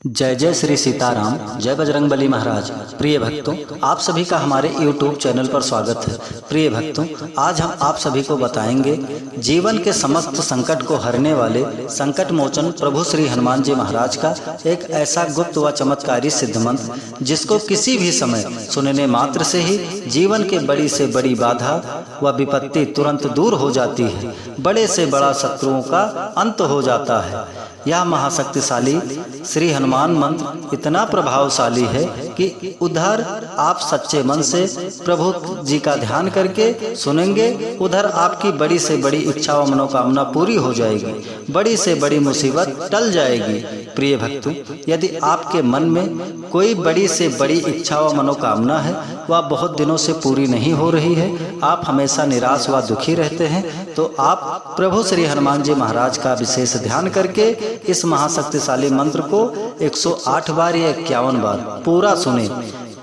जय जय श्री सीताराम, जय बजरंगबली महाराज। प्रिय भक्तों, आप सभी का हमारे YouTube चैनल पर स्वागत है। प्रिय भक्तों, आज हम आप सभी को बताएंगे जीवन के समस्त संकट को हरने वाले संकट मोचन प्रभु श्री हनुमान जी महाराज का एक ऐसा गुप्त व चमत्कारी सिद्ध मंत्र जिसको किसी भी समय सुनने मात्र से ही जीवन के बड़ी से बड़ी बाधा व विपत्ति तुरंत दूर हो जाती है, बड़े से बड़ा शत्रुओं का अंत हो जाता है। यह महाशक्तिशाली श्री हनुमान मंत्र इतना प्रभावशाली है कि उधर आप सच्चे मन से प्रभु जी का ध्यान करके सुनेंगे, उधर आपकी बड़ी से बड़ी इच्छा व मनोकामना पूरी हो जाएगी, बड़ी से बड़ी मुसीबत टल जाएगी। प्रिय भक्तों, यदि आपके मन में कोई बड़ी से बड़ी इच्छा व मनोकामना है, वह बहुत दिनों से पूरी नहीं हो रही है, आप हमेशा निराश व दुखी रहते हैं, तो आप प्रभु श्री हनुमान जी महाराज का विशेष ध्यान करके इस महाशक्तिशाली मंत्र को 108 बार या 51 बार पूरा सुने।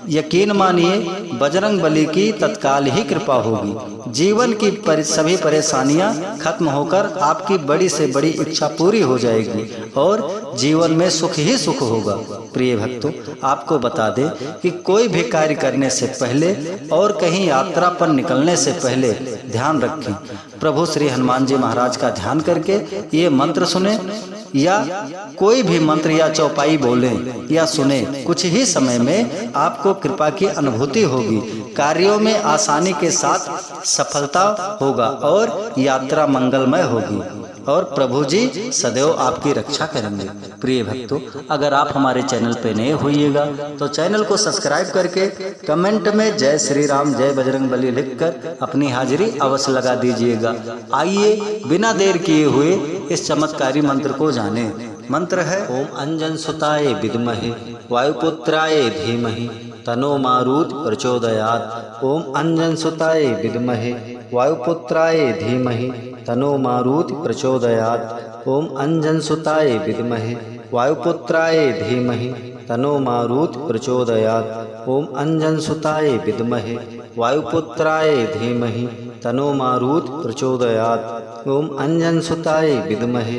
यकीन मानिए, बजरंग बली की तत्काल ही कृपा होगी। जीवन की सभी परेशानियां खत्म होकर आपकी बड़ी से बड़ी इच्छा पूरी हो जाएगी और जीवन में सुख ही सुख होगा। प्रिय भक्तों, आपको बता दें कि कोई भी कार्य करने से पहले और कहीं यात्रा पर निकलने से पहले ध्यान रखें, प्रभु श्री हनुमान जी महाराज का ध्यान करके ये मंत्र सुने या कोई भी मंत्र या चौपाई बोलें या सुने, कुछ ही समय में आपको कृपा की अनुभूति होगी, कार्यों में आसानी के साथ सफलता होगा और यात्रा मंगलमय होगी और प्रभु जी सदैव आपकी रक्षा करेंगे। प्रिय भक्तों, अगर आप हमारे चैनल पे नए होइएगा तो चैनल को सब्सक्राइब करके कमेंट में जय श्री राम जय बजरंगबली लिखकर अपनी हाजिरी अवश्य लगा दीजिएगा। आइए बिना देर किए हुए इस चमत्कारी मंत्र को जाने। मंत्र है ओम अंजन सुताय विद्महे वायुपुत्राय धीमहि तनो मारुत प्रचोदयात्। ओम अंजन सुताय विद्महे वायुपुत्राय धीमहि तनो मारुत प्रचोदयात्। ओम अंजन सुताय विद्महे वायुपुत्राय धीमहि तनो मारुत प्रचोदयात्। ओम अंजन सुताय विद्महे वायुपुत्राय धीमहि तनो मारुत प्रचोदयात्। ओम अंजन सुताय विद्महे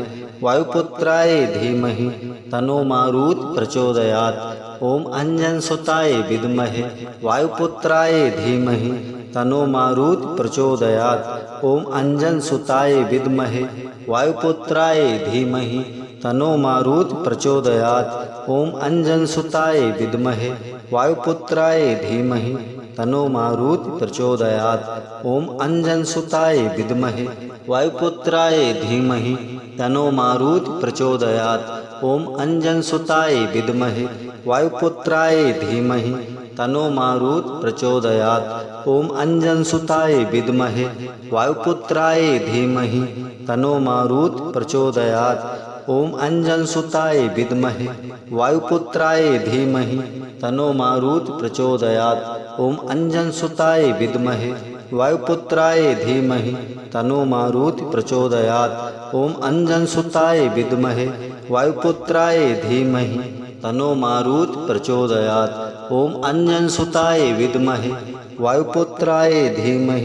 वायुपुत्राय धीमहि तनो मारुत प्रचोदयात्। ओम अंजन सुताय विद्महे वायुपुत्राय धीमहि तनो मारुत प्रचोदयात्। ओम अंजन सुताय विद्महे वायुपुत्राय धीमहि तनो मारुत प्रचोदयात्। ओम अंजन सुताय विद्महे वायुपुत्राय धीमहि तनो मारुत प्रचोदयात्। ओम अंजन सुताय विद्महे वायुपुत्राय धीमहि तनो मारुत प्रचोदयात्। ओम अंजन सुताय विद्महे वायुपुत्राय धीमहि तनो मारुत प्रचोदयात्। ओम अंजन सुताय विद्महे वायुपुत्राय धीमहि तनो मारुत प्रचोदयात्। ओम अंजन सुताय विद्महे वायुपुत्राय धीमहि तनो मारुत प्रचोदयात्। ओम अंजन सुताय विद्महे वायुपुत्राय धीमहि तनो मारुत प्रचोदयात्। ओम अंजन सुताय विद्महे वायुपुत्राय धीमहि तनो मारुत प्रचोदयात्। ओम अंजन सुताय विद्महे वायुपुत्राय धीमहि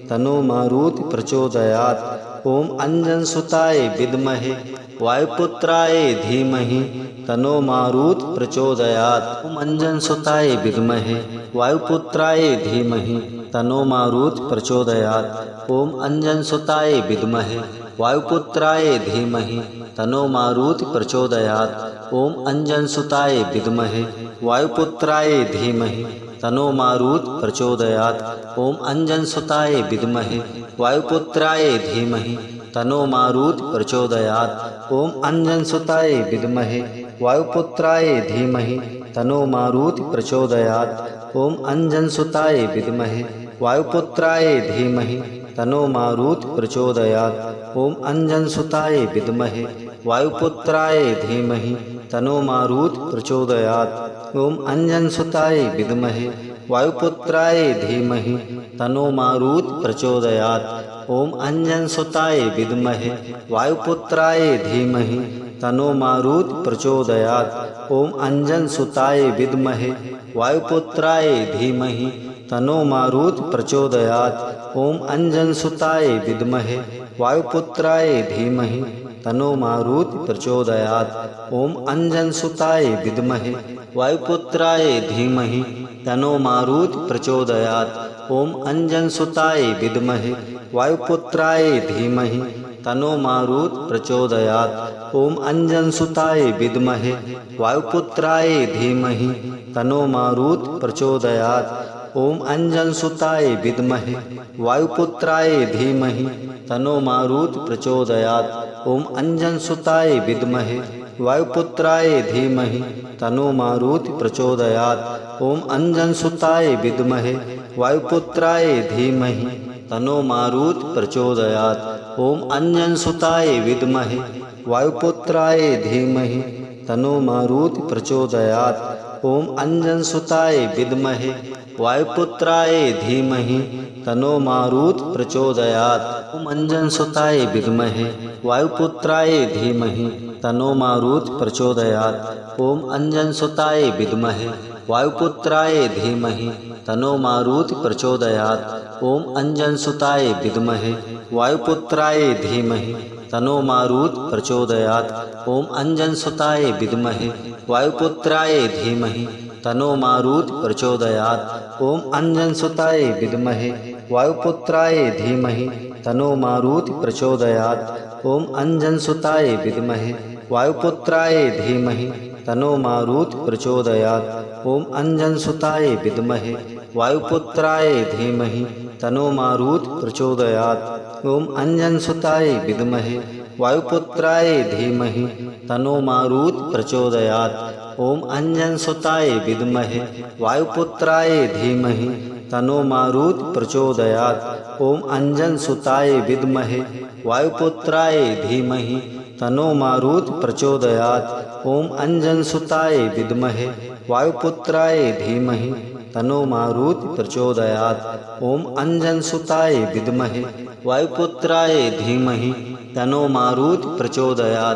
तनो मारुत प्रचोदयात्। ओम अंजन सुताय विद्महे वायुपुत्राय धीमहि तनो मारुत प्रचोदयात्। ओम अंजन सुताय विद्महे वायुपुत्राय धीमहि तनो मारुत प्रचोदयात्। ओम अंजन सुताय विद्महे वायुपुत्राय धीमहि तनो मारुत प्रचोदयात्। ओम अंजन सुताय विद्महे वायुपुत्राय धीमहि तनो मारुत प्रचोदयात्। ओम अंजन सुताय विद्महे वायुपुत्राय धीमहि तनो मारुत प्रचोदयात्। ओम अंजन सुताय विद्महे वायुपुत्राय धीमहि तनो मारुत प्रचोदयात्। ओम अंजन सुताय विद्महे वायुपुत्राय धीमहि तनो मारुत प्रचोदयात्। ओम अंजन सुताय विद्महे वायुपुत्राय धीमहि तनो मारुत प्रचोदयात्। ओम अंजन सुताय विद्महे वायुपुत्राय धीमहि तनो मारुत प्रचोदयात्। ओम अंजन सुताय विद्महे वायुपुत्राय धीमहि तनो मारुत प्रचोदयात्। ओम अंजन सुताय विद्महे वायुपुत्राय धीमहि तनो मारुत प्रचोदयात्। ओम अंजन सुताय विद्महे वायुपुत्राय धीमहि तनो मारुति प्रचोदयात्। ओम अंजनसुताय विद्महे वायुपुत्राय धीमहि तनो मारुति प्रचोदयात्। ओम अंजनसुताय विद्महे वायुपुत्राय धीमहि तनो मारुति प्रचोदयात्। ओम अंजनसुताय विद्महे वायुपुत्राय धीमहि तनो मारुति प्रचोदयात्। ओम अंजनसुताय विद्महे वायुपुत्राय धीमहि तनो मारुति प्रचोदयात्। ओम अंजनसुताय विद्महे वायुपुत्राय धीमहि तनो मारुति प्रचोदयात्। ओम अंजनसुताय विद्महे वायुपुत्राय धीमहि तनो मारुति प्रचोदयात्। ओम अंजनसुताय विद्महे वायुपुत्राय धीमहि तनो मारुति प्रचोदयात्। ओम अंजनसुताय विद्महे वायुपुत्राय धीमहि तनो मारुति प्रचोदयात्। ओम अंजनसुताय विद्महे वायुपुत्राय धीमहि तनो मारुति प्रचोदयात्। ओम अंजनसुताय विद्महे वायुपुत्राय धीमहि तनो मारुति प्रचोदयात्। ओम अंजनसुताय विद्महे वायुपुत्राय धीमहि तनो मारुति प्रचोदयात्। ओम अंजनसुताय विद्महे वायुपुत्राय धीमहि तनो मारुति प्रचोदयात्। ओम अंजनसुताय विद्महे वायुपुत्राय धीमहि तनो मारुति प्रचोदयात्। ओम अंजनसुताय विद्महे वायुपुत्राय धीमहि तनो मारुति प्रचोदयात्। ओम अंजनसुताय विद्महे वायुपुत्राय धीमहि तनो मारुति प्रचोदयात्। ओम अंजनसुताय विद्महे वायुपुत्राय धीमहि तनो मारुति प्रचोदयात्। ओम अंजनसुताय विद्महे वायुपुत्राय धीमहि तनो मारुति प्रचोदयात्। ओम अंजनसुताय विद्महे वायुपुत्राय धीमहि तनो मारुति प्रचोदयात्। ओम अंजनसुताय विद्महे वायुपुत्राय धीमहि तनो मारुति प्रचोदयात्। ओम अंजनसुताय विद्महे वायुपुत्राय धीमहि तनो मारुति प्रचोदयात्।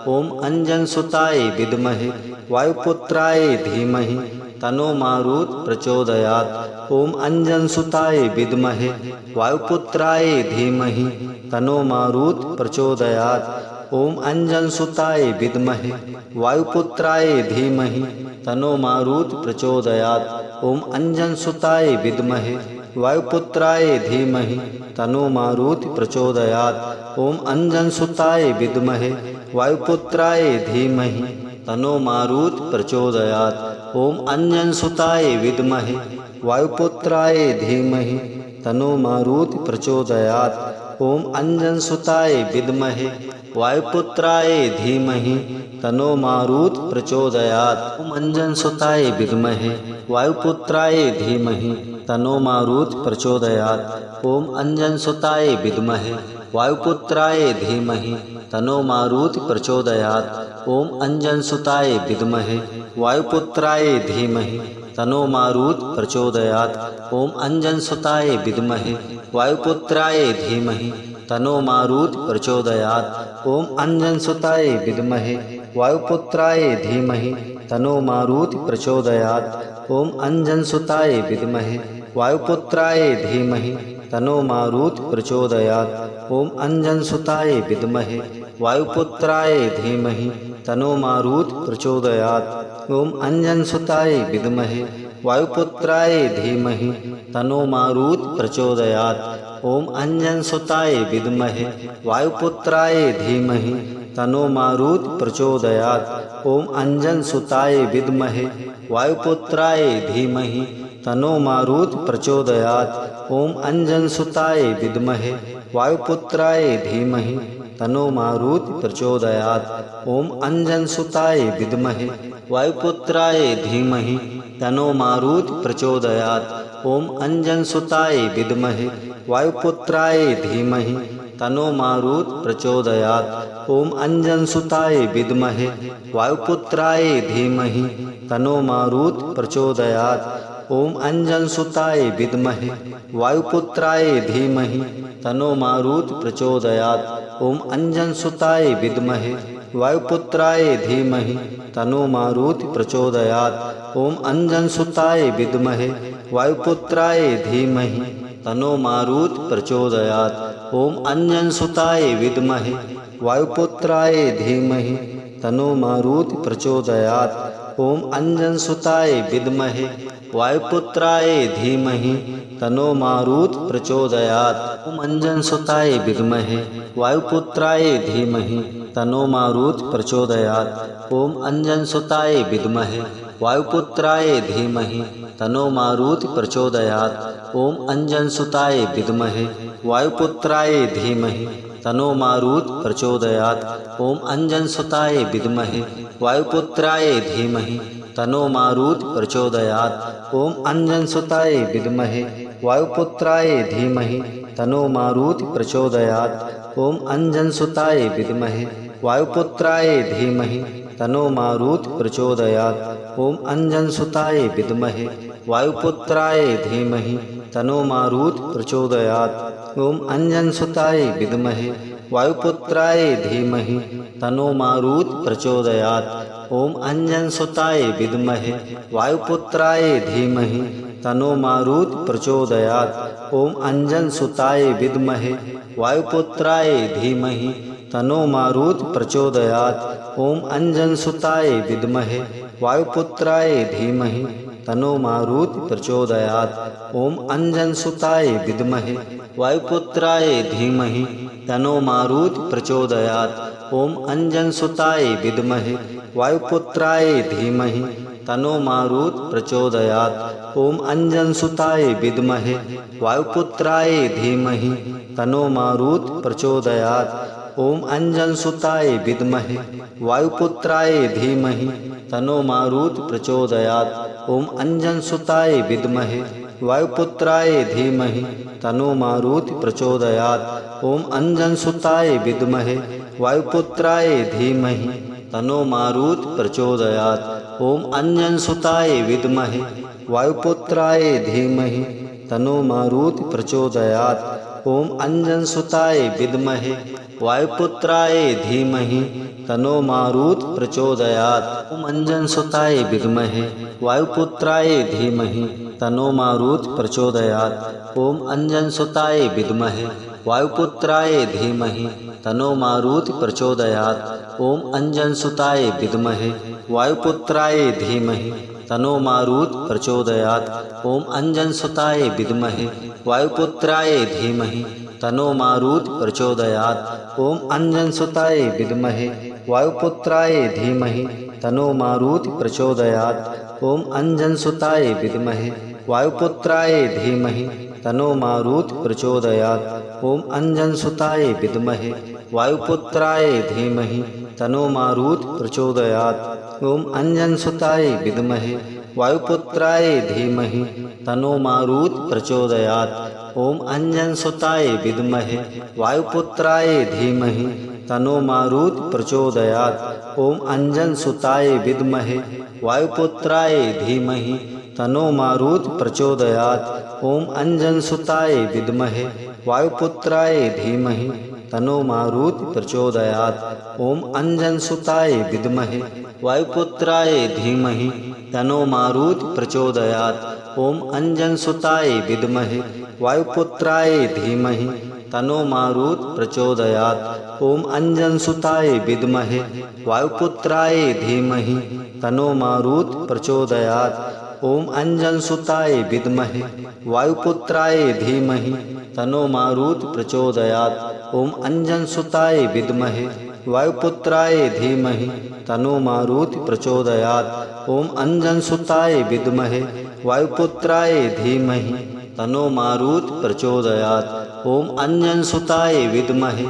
ओम अंजनसुताय विद्महे वायुपुत्राय धीमहि तनो मारुति प्रचोदयात्। ओम अंजनसुताय विद्महे वायुपुत्राय धीमहि तनो मारुति प्रचोदयात्। ओम अंजनसुताय विद्महे वायुपुत्राय धीमहि तनो मारुति प्रचोदयात्। ओम अंजनसुताय विद्महे वायुपुत्राय धीमहि तनो मारुति प्रचोदयात्। ओम अंजनसुताय विद्महे वायुपुत्राय धीमहि तनो मारुति प्रचोदयात्। ओम अंजनसुताय विद्महे वायुपुत्राय धीमहि तनो मारुति प्रचोदयात्। ओम अंजनसुताय विद्महे वायुपुत्राय धीमहि तनो मारुति प्रचोदयात्। ओम अंजनसुताय विद्महे वायुपुत्राय धीमहि तनो मारुति प्रचोदयात्। ओम अंजनसुताय विद्महे वायुपुत्राय धीमहि तनो मारुति प्रचोदयात्। ओम अंजनसुताय विद्महे वायुपुत्राय धीमहि तनो मारुति प्रचोदयात्। ओम अंजनसुताय विद्महे वायुपुत्राय धीमहि तनो मारुति प्रचोदयात्। ओम अंजनसुताय विद्महे वायुपुत्राय धीमहि तनो मारुति प्रचोदयात्। ओम अंजनसुताय विद्महे वायुपुत्राय धीमहि तनो मारुति प्रचोदयात्। ओम अंजनसुताय विद्महे वायुपुत्राय धीमहि तनो मारुति प्रचोदयात्। ओम अंजनसुताय विद्महे वायुपुत्राय धीमहि तनो मारुति प्रचोदयात्। ओम अंजनसुताय विद्महे वायुपुत्राय धीमहि तनो मारुति प्रचोदयात्। ओम अंजनसुताय विद्महे वायुपुत्राय धीमहि तनो मारुति प्रचोदयात्। ओम अंजनसुताय विद्महे वायुपुत्राय धीमहि तनो मारुति प्रचोदयात्। ओम अंजनसुताय विद्महे वायुपुत्राय धीमहि तनो मारुति प्रचोदयात्। ओम अंजनसुताय विद्महे वायुपुत्राय धीमहि तनो मारुति प्रचोदयात्। ओम अंजनसुताय विद्महे वायुपुत्राय धीमहि तनो मारुति प्रचोदयात्। ओम अंजनसुताय विद्महे वायुपुत्राय धीमहि तनो मारुति प्रचोदयात्। ओम अंजनसुताय विद्महे वायुपुत्राय धीमहि तनो मारुति प्रचोदयात्। ओम अंजनसुताय विद्महे वायुपुत्राय धीमहि तनो मारुति प्रचोदयात्। ओम अंजनसुताय विद्महे वायुपुत्राय धीमहि तन्नो मारुति प्रचोदयात्। ओम अंजनसुताय विद्महे वायुपुत्राय धीमहि तन्नो मारुति प्रचोदयात्। ओम अंजनसुताय विद्महे वायुपुत्राय धीमहि तन्नो मारुति प्रचोदयात्। ओम अंजनसुताय विद्महे वायुपुत्राय धीमहि तन्नो मारुति प्रचोदयात्। ओम अंजनसुताय विद्महे वायुपुत्राय धीमहि तन्नो मारुति प्रचोदयात्। ओम अंजनसुताय विद्महे वायुपुत्राय धीमहि तन्नो मारुति प्रचोदयात्। ओम अंजनसुताय विद्महे वायुपुत्राय धीमहि तन्नो मारुति प्रचोदयात्। ओम अंजनसुताय विद्महे वायुपुत्राय धीमहि तन्नो मारुति प्रचोदयात्। ओम अंजनसुताय विद्महे वायुपुत्राय धीमहि तन्नो मारुति प्रचोदयात्। ओम अंजनसुताय विद्महे वायुपुत्राय धीमहि तन्नो मारुति प्रचोदयात्। ओम अंजनसुताय विद्महे वायुपुत्राय धीमहि तन्नो मारुति प्रचोदयात्। ओम अंजनसुताय विद्महे वायुपुत्राय धीमहि तन्नो मारुति प्रचोदयात्। ओम अंजनसुताय विद्महे वायुपुत्राय धीमहि तन्नो मारुति प्रचोदयात्। ओम अंजनसुताय विद्महे वायुपुत्राय धीमहि तन्नो मारुति प्रचोदयात्। ओम अंजनसुताय विद्महे वायुपुत्राय धीमहि तन्नो मारुति प्रचोदयात्। ओम अंजनसुताय विद्महे वायुपुत्राय धीमहि तन्नो मारुति प्रचोदयात्। ओम अंजनसुताय विद्महे वायुपुत्राय धीमहि तन्नो मारुति प्रचोदयात्। ओम अंजनसुताय विद्महे वायुपुत्राय धीमहि तन्नो मारुति प्रचोदयात्। ओम अंजनसुताय विद्महे वायुपुत्राय धीमहि तन्नो मारुति प्रचोदयात्। ओम अंजनसुताय विद्महे वायुपुत्राय धीमहि तन्नो मारुति प्रचोदयात्। ओम अंजनसुताय विद्महे वायुपुत्राय धीमहि तन्नो मारुति प्रचोदयात्। ओम अंजनसुताय विद्महे वायुपुत्राय धीमहि तन्नो मारुति प्रचोदयात्। ओम अंजनसुताय विद्महे वायुपुत्राय धीमहि तन्नो मारुति प्रचोदयात्। ओम अंजनसुताय विद्महे वायुपुत्राय धीमहि तन्नो मारुति प्रचोदयात्। ओम अंजनसुताय विद्महे वायुपुत्राय धीमहि तन्नो मारुति प्रचोदयात्। ओम अंजनसुताय विद्महे वायुपुत्राय धीमहि तन्नो मारुति प्रचोदयात्। ओम अंजनसुताय विद्महे वायुपुत्राय धीमहि तन्नो मारुति प्रचोदयात्। ओम अंजनसुताय विद्महे वायुपुत्राय धीमहि तन्नो मारुति प्रचोदयात्। ओम अंजनसुताय विद्महे वायुपुत्राय धीमहि तन्नो मारुति प्रचोदयात्। ओम अंजनसुताय विद्महे वायुपुत्राय धीमहि तन्नो मारुति प्रचोदयात्। ओम अंजनसुताय विद्महे वायुपुत्राय धीमहि तन्नो मारुति प्रचोदयात्। ओम अंजनसुताय विद्महे वायुपुत्राय धीमहि तन्नो मारुति प्रचोदयात्। ओम अंजनसुताय विद्महे वायुपुत्राय धीमहि तन्नो मारुति प्रचोदयात्। ओम अंजनसुताय विद्महे वायुपुत्राय धीमहि तन्नो मारुति प्रचोदयात्। ओम अंजनसुताय विद्महे वायुपुत्राय धीमहि तन्नो मारुति प्रचोदयात्। ओम अंजनसुताय विद्महे वायुपुत्राय धीमहि तन्नो मारुति प्रचोदयात्। ओम अंजनसुताय विद्महे वायुपुत्राय धीमहि तन्नो मारुति प्रचोदयात्। ओम अंजनसुताय विद्महे वायुपुत्राय धीमहि तन्नो मारुति प्रचोदयात्। ओम अंजनसुताय विद्महे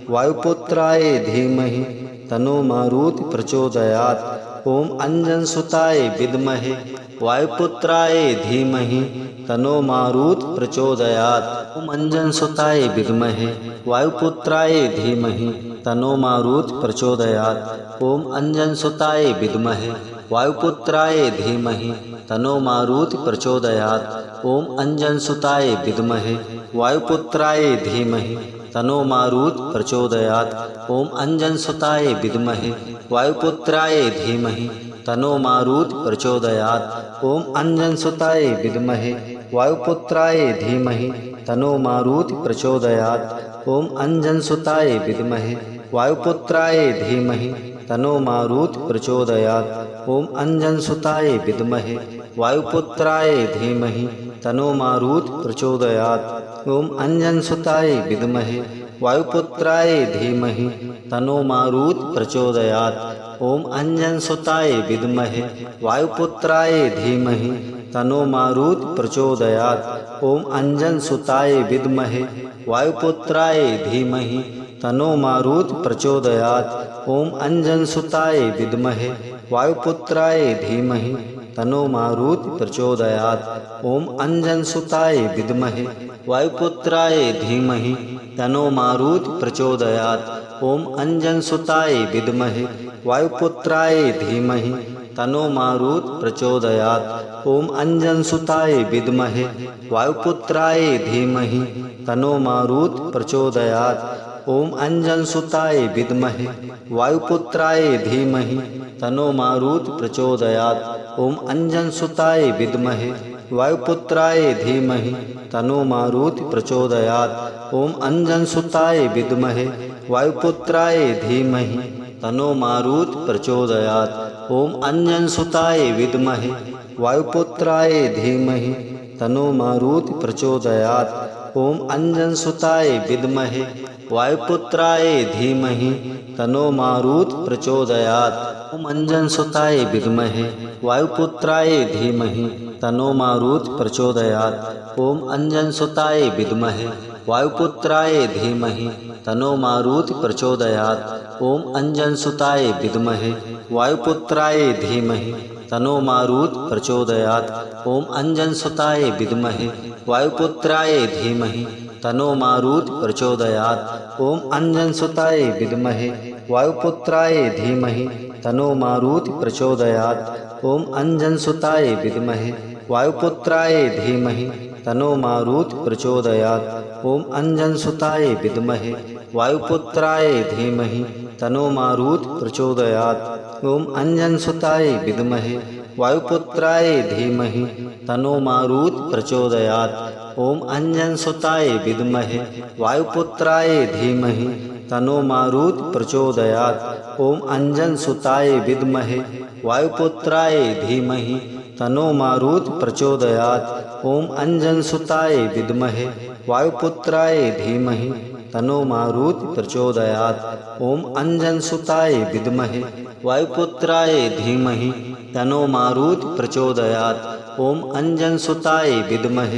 वायुपुत्राय धीमहि तन्नो मारुति प्रचोदयात्। ओम अंजनसुताय विद्महे वायुपुत्राय धीमहि तन्नो मारुति प्रचोदयात्। ओम अंजनसुताय विद्महे वायुपुत्राय धीमहि तन्नो मारुति प्रचोदयात्। ओम अंजनसुताय विद्महे वायुपुत्राय धीमहि तन्नो मारुति प्रचोदयात्। ओम अंजनसुताय विद्महे वायुपुत्राय धीमहि तन्नो मारुति प्रचोदयात्। ओम अंजनसुताय विद्महे वायुपुत्राय धीमहि तन्नो मारुति प्रचोदयात्। ओम अंजनसुताय विद्महे वायुपुत्राय धीमहि तन्नो मारुति प्रचोदयात्। ओम अंजनसुताय विद्महे वायुपुत्राय धीमहि तन्नो मारुति प्रचोदयात्। ओम अंजनसुताय विद्महे वायुपुत्राय धीमहि तन्नो मारुति प्रचोदयात्। ओम अंजनसुताय विद्महे वायुपुत्राय धीमहि तन्नो मारुति प्रचोदयात्। ओम अंजनसुताय विद्महे वायुपुत्राय धीमहि तन्नो मारुति प्रचोदयात्। ओम अंजनसुताय विद्महे वायुपुत्राय धीमहि तन्नो मारुति प्रचोदयात्। ओम अंजनसुताय विद्महे वायुपुत्राय धीमहि तन्नो मारुति प्रचोदयात्। ओम अंजनसुताय विद्महे वायुपुत्राय धीमहि तन्नो मारुति प्रचोदयात्। ओम अंजनसुताय विद्महे वायुपुत्राय धीमहि तन्नो मारुति प्रचोदयात्। ओम अंजनसुताय विद्महे वायुपुत्राय धीमहि तन्नो मारुति प्रचोदयात्। ओम अंजनसुताय विद्महे वायुपुत्राय धीमहि तन्नो मारुति प्रचोदयात्। ओम अंजनसुताय विद्महे वायुपुत्राय धीमहि तन्नो मारुति प्रचोदयात्। ओम अंजनसुताय विद्महे वायुपुत्राय धीमहि तन्नो मारुति प्रचोदयात्। ओम अंजनसुताय विद्महे वायुपुत्राय धीमहि तन्नो मारुति प्रचोदयात्। ओम अंजनसुताय विद्महे वायुपुत्राय धीमहि तन्नो मारुति प्रचोदयात्। ओम अंजनसुताय विद्महे वायुपुत्राय धीमहि तन्नो मारुति प्रचोदयात्। ओम अंजनसुताय विद्महे वायुपुत्राय धीमहि तन्नो मारुति प्रचोदयात्। ओम अंजनसुताय विद्महे वायुपुत्राय धीमहि तन्नो मारुति प्रचोदयात्। ओम अंजनसुताय विद्महे वायुपुत्राय धीमहि तन्नो मारुति प्रचोदयात्। ओम अंजनसुताय विद्महे वायुपुत्राय धीमहि तन्नो मारुति प्रचोदयात्। ओम अंजनसुताय विद्महे वायुपुत्राय धीमहि तन्नो मारुति प्रचोदयात्। ओम अंजनसुताय विद्महे वायुपुत्राय धीमहि तन्नो मारुति प्रचोदयात्। ओम अंजनसुताय विद्महे वायुपुत्राय धीमहि तन्नो मारुति प्रचोदयात्। ओम अंजनसुताय विद्महे वायुपुत्राय धीमहि तन्नो मारुति प्रचोदयात्। ओम अंजनसुताय विद्महे वायुपुत्राय धीमहि तन्नो मारुति प्रचोदयात्। ओम अंजनसुताय विद्महे वायुपुत्राय धीमहि तन्नो मारुति प्रचोदयात्। ओम अंजनसुताय विद्महे वायुपुत्राय धीमहि तन्नो मारुति प्रचोदयात्। ओम अंजनसुताय विद्महे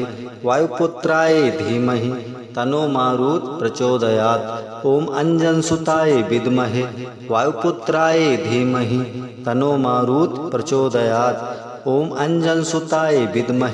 वायुपुत्राय धीमहि तन्नो मारुति प्रचोदयात्। ओम अंजनसुताय विद्महे वायुपुत्राय धीमहि तन्नो मारुति प्रचोदयात्। ओम अंजनसुताय विद्महे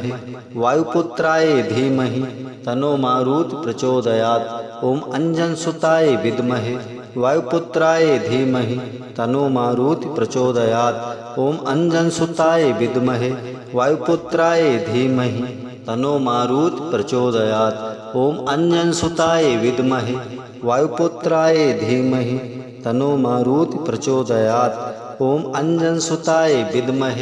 वायुपुत्राय धीमहि तन्नो मारुति प्रचोदयात्। ओम अंजनसुताय विद्महे वायुपुत्राय धीमहि तन्नो मारुति प्रचोदयात्। ओम अंजनसुताय विद्महे वायुपुत्राय धीमहि तन्नो मारुति प्रचोदयात्। ओम अंजनसुताय विद्महे वायुपुत्राय धीमहि तन्नो मारुति प्रचोदयात्। ओम अंजनसुताय विद्महे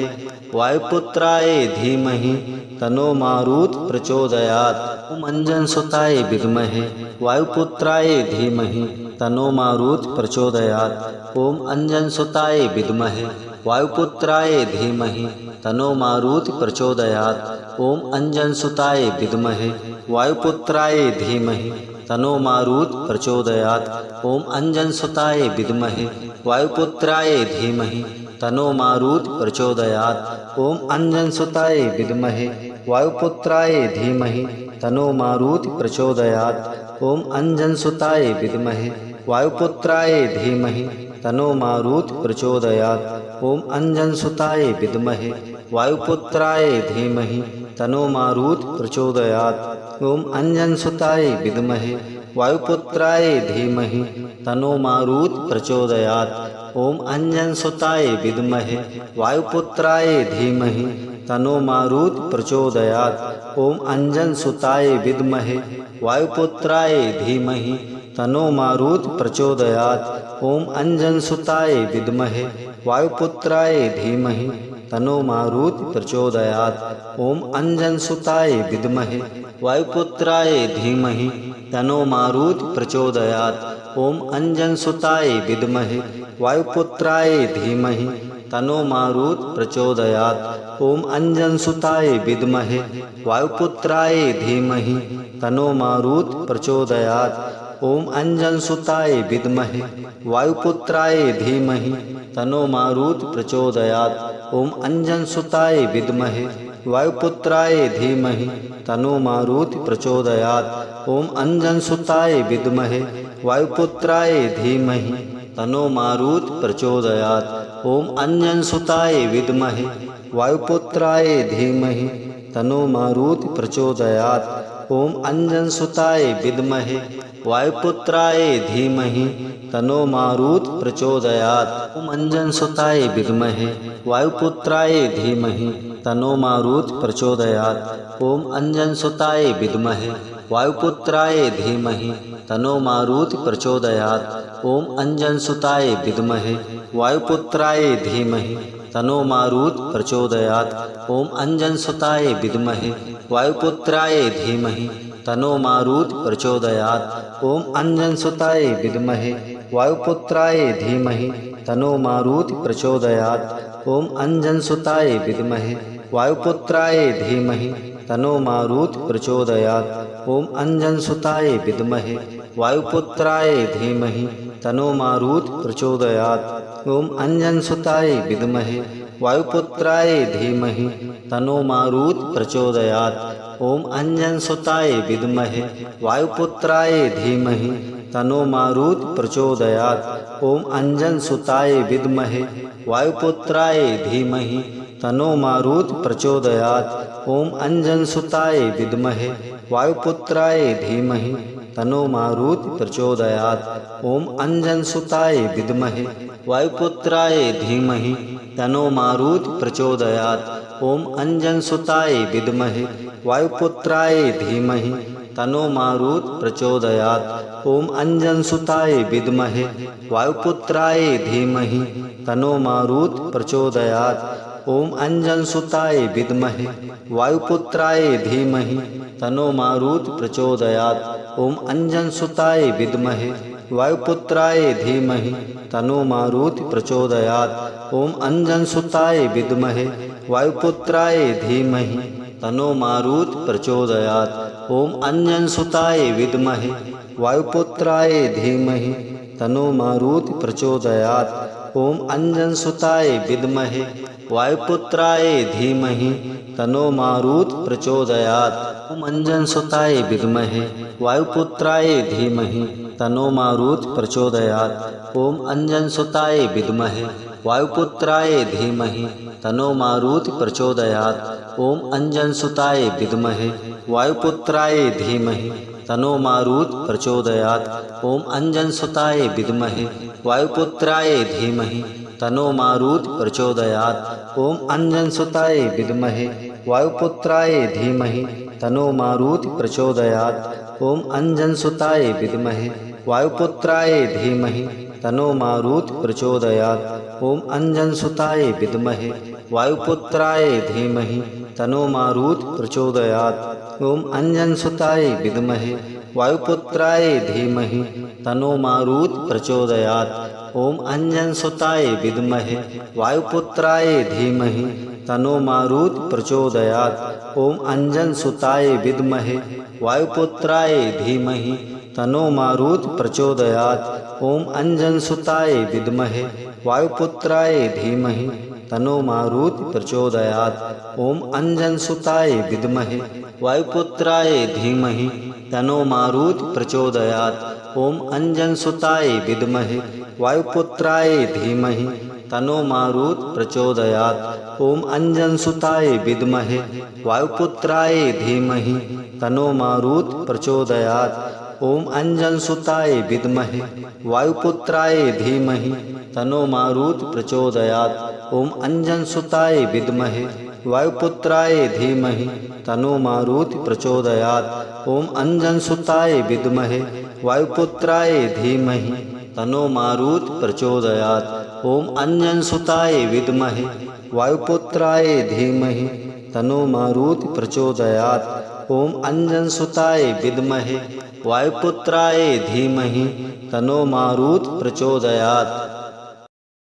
वायुपुत्राय धीमहि तन्नो मारुति प्रचोदयात्। ओम अंजनसुताय विद्महे वायुपुत्राय धीमहि तन्नो मारुति प्रचोदयात्। ओम अंजनसुताय विद्महे वायुपुत्राय धीमहि तन्नो मारुति प्रचोदयात्। ओम अंजनसुताय विद्महे वायुपुत्राय धीमहि तन्नो मारुति प्रचोदयात्। ओम अंजनसुताय विद्महे वायुपुत्राय धीमहि तन्नो मारुति प्रचोदयात्। ओम अंजनसुताय विद्महे वायुपुत्राय धीमहि तन्नो मारुति प्रचोदयात्। ओम अंजनसुताय विद्महे वायुपुत्राय धीमहि तन्नो मारुति प्रचोदयात्। ओम अंजनसुताय विद्महे वायुपुत्राय धीमहि तन्नो मारुति प्रचोदयात्। ओम अंजनसुताय विद्महे वायुपुत्राय धीमहि तन्नो मारुति प्रचोदयात्। ओम अंजनसुताय विद्महे वायुपुत्राय धीमहि तन्नो मारुति प्रचोदयात्। ओम अंजनसुताय विद्महे वायुपुत्राय धीमहि तन्नो मारुति प्रचोदयात्। ओम अंजनसुताय विद्महे वायुपुत्राय धीमहि तनो मारुति प्रचोदयात्। ओम अंजनसुताय विद्महे वायुपुत्राय धीमहि तनो मारुति प्रचोदयात्। ओम अंजनसुताय विद्महे वायुपुत्राय धीमहि तनो मारुति प्रचोदयात्। ओम अंजनसुताय विद्महे वायुपुत्राय धीमहि तनो मारुति प्रचोदयात्। ओम अंजनसुताय विद्महे वायुपुत्राय धीमहि तनो मारुति प्रचोदयात्। ओम अंजनसुताय विद्महे वायुपुत्राय धीमहि तनो मारुति प्रचोदयात्। ओम अंजनसुताय विद्महे वायुपुत्राय धीमहि तनो मारुति प्रचोदयात्। ओम अंजनसुताय विद्महे वायुपुत्राय धीमहि तनो मारुति प्रचोदयात्। ओम अंजनसुताय विद्महे वायुपुत्राय धीमहि तनो मारुति प्रचोदयात्। ओम अंजनसुताय विद्महे वायुपुत्राय धीमहि तनो मारुति प्रचोदयात्। ओम अंजनसुताय विद्महे वायुपुत्राय धीमहि तनो मारुति प्रचोदयात्। ओम अंजनसुताय विद्महे वायुपुत्राय धीमहि तनो मारुति प्रचोदयात्। ओम अंजनसुताय विद्महे वायुपुत्राय धीमहि तनो मारुति प्रचोदयात्। ओम अंजनसुताय विद्महे वायुपुत्राय धीमहि तनो मारुति प्रचोदयात्। ओम अंजनसुताय विद्महे वायुपुत्राय धीमहि तनो मारुति प्रचोदयात्। ओम अंजनसुताय विद्महे वायुपुत्राय धीमहि तनो मारुति प्रचोदयात्। ओम अंजनसुताय विद्महे वायुपुत्राय धीमहि तनो मारुति प्रचोदयात्। ओम अंजनसुताय विद्महे वायुपुत्राय धीमहि तनो मारुति प्रचोदयात्। ओम अंजनसुताय विद्महे वायुपुत्राय धीमहि तनो मारुति प्रचोदयात्। ओम अंजनसुताय विद्महे वायुपुत्राय धीमहि तनो मारुति प्रचोदयात्। ओम अंजनसुताय विद्महे वायुपुत्राय धीमहि तनो मारुति प्रचोदयात्। ओम अंजनसुताय विद्महे वायुपुत्राय धीमहि तनो मारुति प्रचोदयात्। ओम अंजनसुताय विद्महे वायुपुत्राय धीमहि तनो मारुति प्रचोदयात्। ओम अंजनसुताय विद्महे वायुपुत्राय धीमहि तनो मारुति प्रचोदयात्। ओम अंजनसुताय विद्महे वायुपुत्राय धीमहि तनो मारुति प्रचोदयात्। ओम अंजनसुताय विद्महे वायुपुत्राय धीमहि तनो मारुति प्रचोदयात्। ओम अंजनसुताय विद्महे वायुपुत्राय धीमहि तनो मारुति प्रचोदयात्। ओम अंजनसुताय विद्महे वायुपुत्राय धीमहि तनो मारुति प्रचोदयात्। ओम अंजनसुताय विद्महे वायुपुत्राय धीमहि तनो मारुति प्रचोदयात्। ओम अंजनसुताय विद्महे वायुपुत्राय धीमहि तनो मारुति प्रचोदयात्। ओम अंजनसुताय विद्महे वायुपुत्राय धीमहि तनो मारुति प्रचोदयात्। ओम अंजनसुताय विद्महे वायुपुत्राय धीमहि तनो मारुति प्रचोदयात्। ओम अंजनसुताय विद्महे वायुपुत्राय धीमहि तनो मारुति प्रचोदयात्। ओम अंजनसुताय विद्महे वायुपुत्राय धीमहि तनो मारुति प्रचोदयात्। ओम अंजनसुताय विद्महे वायुपुत्राय धीमहि तनो मारुति प्रचोदयात्। ओम अंजनसुताय विद्महे वायुपुत्राय धीमहि तनो मारुति प्रचोदयात्। ओम अंजनसुताय विद्महे वायुपुत्राय धीमहि तनो मारुति प्रचोदयात्। ओम अंजनसुताय विद्महे वायुपुत्राय धीमहि तनो मारुति प्रचोदयात्। ओम अंजनसुताय विद्महे वायुपुत्राय धीमहि तनो मारुति प्रचोदयात्। ओम अंजनसुताय विद्महे वायुपुत्राय धीमहि तनो मारुति प्रचोदयात्। ओम अंजनसुताय विद्महे वायुपुत्राय धीमहि तनो मारुति प्रचोदयात्। ओम अंजनसुताय विद्महे वायुपुत्राय धीमहि तनो मारुति प्रचोदयात्। ओम अंजनसुताय विद्महे वायुपुत्राय धीमहि तनो मारुति प्रचोदयात्। ओम अंजनसुताय विद्महे वायुपुत्राय धीमहि तनो मारुति प्रचोदयात्। ओम अंजनसुताय विद्महे वायुपुत्राय धीमहि तनो मारुति प्रचोदयात्। ओम अंजनसुताय विद्महे वायुपुत्राय धीमहि तन्नो मारुति प्रचोदयात्। ओम अंजनसुताय विद्महे वायुपुत्राय धीमहि तन्नो मारुति प्रचोदयात्।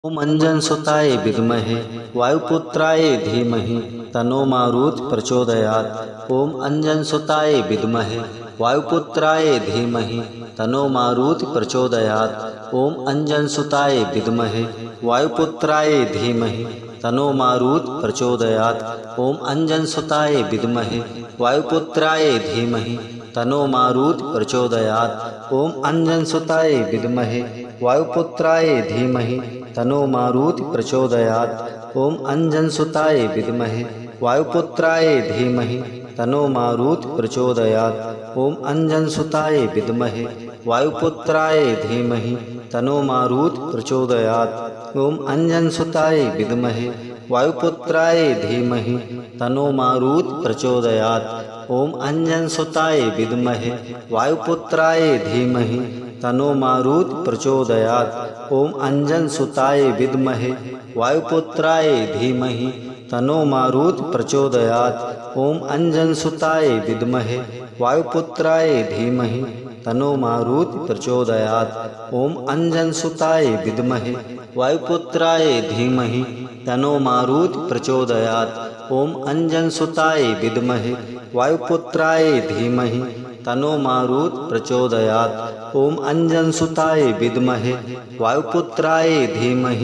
ओम अंजनसुताय विद्महे वायुपुत्राय धीमहि तन्नो मारुति प्रचोदयात्। ओम अंजनसुताय विद्महे वायुपुत्राय धीमहि तन्नो मारुति प्रचोदयात्। ओम अंजनसुताय विद्महे वायुपुत्राय धीमहि तन्नो मारुति प्रचोदयात्। ओम अंजनसुताय विद्महे वायुपुत्राय धीमहि तन्नो मारुति प्रचोदयात्। ओम अंजनसुताय विद्महे वायुपुत्राय धीमहि तन्नो मारुति प्रचोदयात्। ओम अंजनसुताय विद्महे वायुपुत्राय धीमहि तन्नो मारुति प्रचोदयात्। ओम अंजनसुताय विद्महे वायुपुत्राय धीमहि तन्नो मारुति प्रचोदयात्। ओम अंजनसुताय विद्महे वायुपुत्राय धीमहि तन्नो मारुति प्रचोदयात्। ओम अंजनसुताय विद्महे वायुपुत्राय धीमहि तन्नो मारुति प्रचोदयात्। ओम अंजनसुताय विद्महे वायुपुत्राय धीमहि तन्नो मारुति प्रचोदयात्। ओम अंजनसुताय विद्महे वायुपुत्राय धीमहि तन्नो मारुति प्रचोदयात्। ओम अंजनसुताय विद्महे वायुपुत्राय धीमहि तन्नो मारुति प्रचोदयात्। ओम अंजनसुताय विद्महे वायुपुत्राय धीमहि तन्नो मारुति प्रचोदयात्। ओम अंजनसुताय विद्महे वायुपुत्राय धीमहि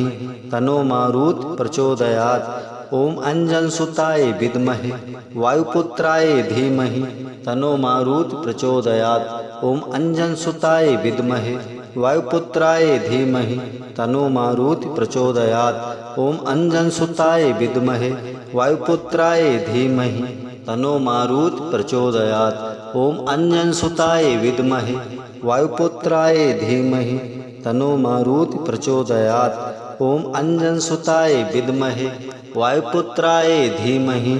तन्नो मारुति प्रचोदयात्। ओम अंजनसुताय विद्महे वायुपुत्राय धीमहि तन्नो मारुति प्रचोदयात्। ओम अंजनसुताय विद्महे वायुपुत्राय धीमहि तन्नो मारुति प्रचोदयात्। ओम अंजनसुताय विद्महे वायुपुत्राय धीमहि तन्नो मारुति प्रचोदयात्। ओम अंजनसुताय विद्महे वायुपुत्राय धीमहि तन्नो मारुति प्रचोदयात्। ओम अंजनसुताय विद्महे वायुपुत्राय धीमहि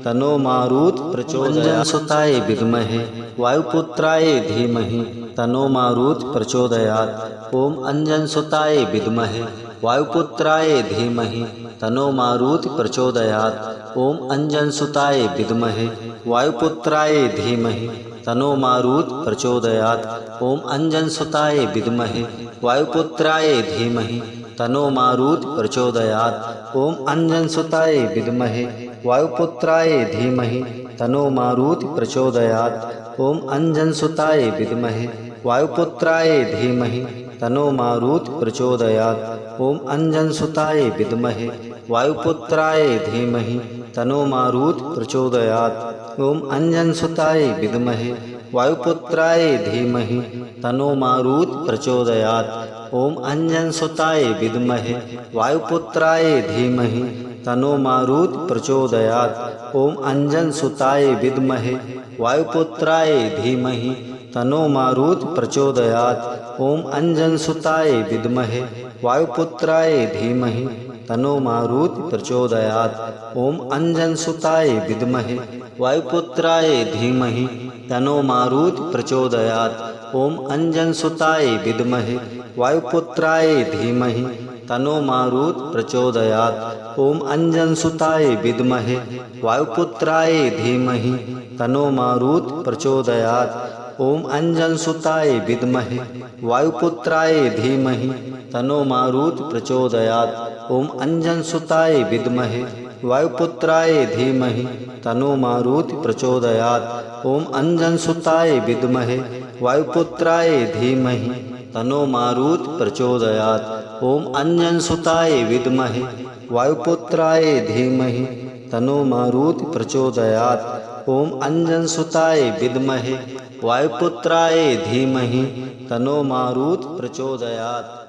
तन्नो मारुति प्रचोदयात्। अंजनसुताय विद्महे वायुपुत्राय धीमहि तन्नो मारुति प्रचोदयात्। ओम अंजनसुताय विद्महे वायुपुत्राय धीमहि तन्नो मारुति प्रचोदयात्। ओम अंजनसुताय विद्महे वायुपुत्राय धीमहि तन्नो मारुति प्रचोदयात्। ओम अंजनसुताय विद्महे वायुपुत्राय धीमहि तन्नो मारुति प्रचोदयात्। ओम अंजनसुताय विद्महे वायुपुत्राय धीमहि तन्नो मारुति प्रचोदयात्। ओम अंजनसुताय विद्महे वायुपुत्राय धीमहि तन्नो मारुति प्रचोदयात्। ओम अंजनसुताय विद्महे वायुपुत्राय धीमहि तन्नो मारुति प्रचोदयात्। ओम अंजनसुताय विद्महे वायुपुत्राय धीमहि तन्नो मारुति प्रचोदयात्। ओम अंजनसुताय विद्महे वायुपुत्राय धीमहि तन्नो मारुति प्रचोदयात्। ओम अंजनसुताय विद्महे वायुपुत्राय धीमहि तन्नो मारुति प्रचोदयात्। ओम अंजनसुताय विद्महे वायुपुत्राय धीमहि तन्नो मारुति प्रचोदयात्। ओम अंजनसुताय विद्महे वायुपुत्राय धीमहि तन्नो मारुति प्रचोदयात्। ओम अंजनसुताय विद्महे वायुपुत्राय धीमहि तन्नो मारुति प्रचोदयात्। ओम अंजनसुताय विद्महे वायुपुत्राय धीमहि तन्नो मारुति प्रचोदयात्। ओम अंजनसुताय विद्महे वायुपुत्राय धीमहि तन्नो मारुति प्रचोदयात्। ओम अंजनसुताय विद्महे वायुपुत्राय धीमहि तन्नो मारुति प्रचोदयात्। ओम अंजनसुताय विद्महे वायुपुत्राय धीमहि तन्नो मारुति प्रचोदयात्। ओम अंजनसुताय विद्महे वायुपुत्राय धीमहि तन्नो मारुति प्रचोदयात्। ओम अंजनसुताय विद्महे वायुपुत्राय धीमहि तन्नो मारुति प्रचोदयात्।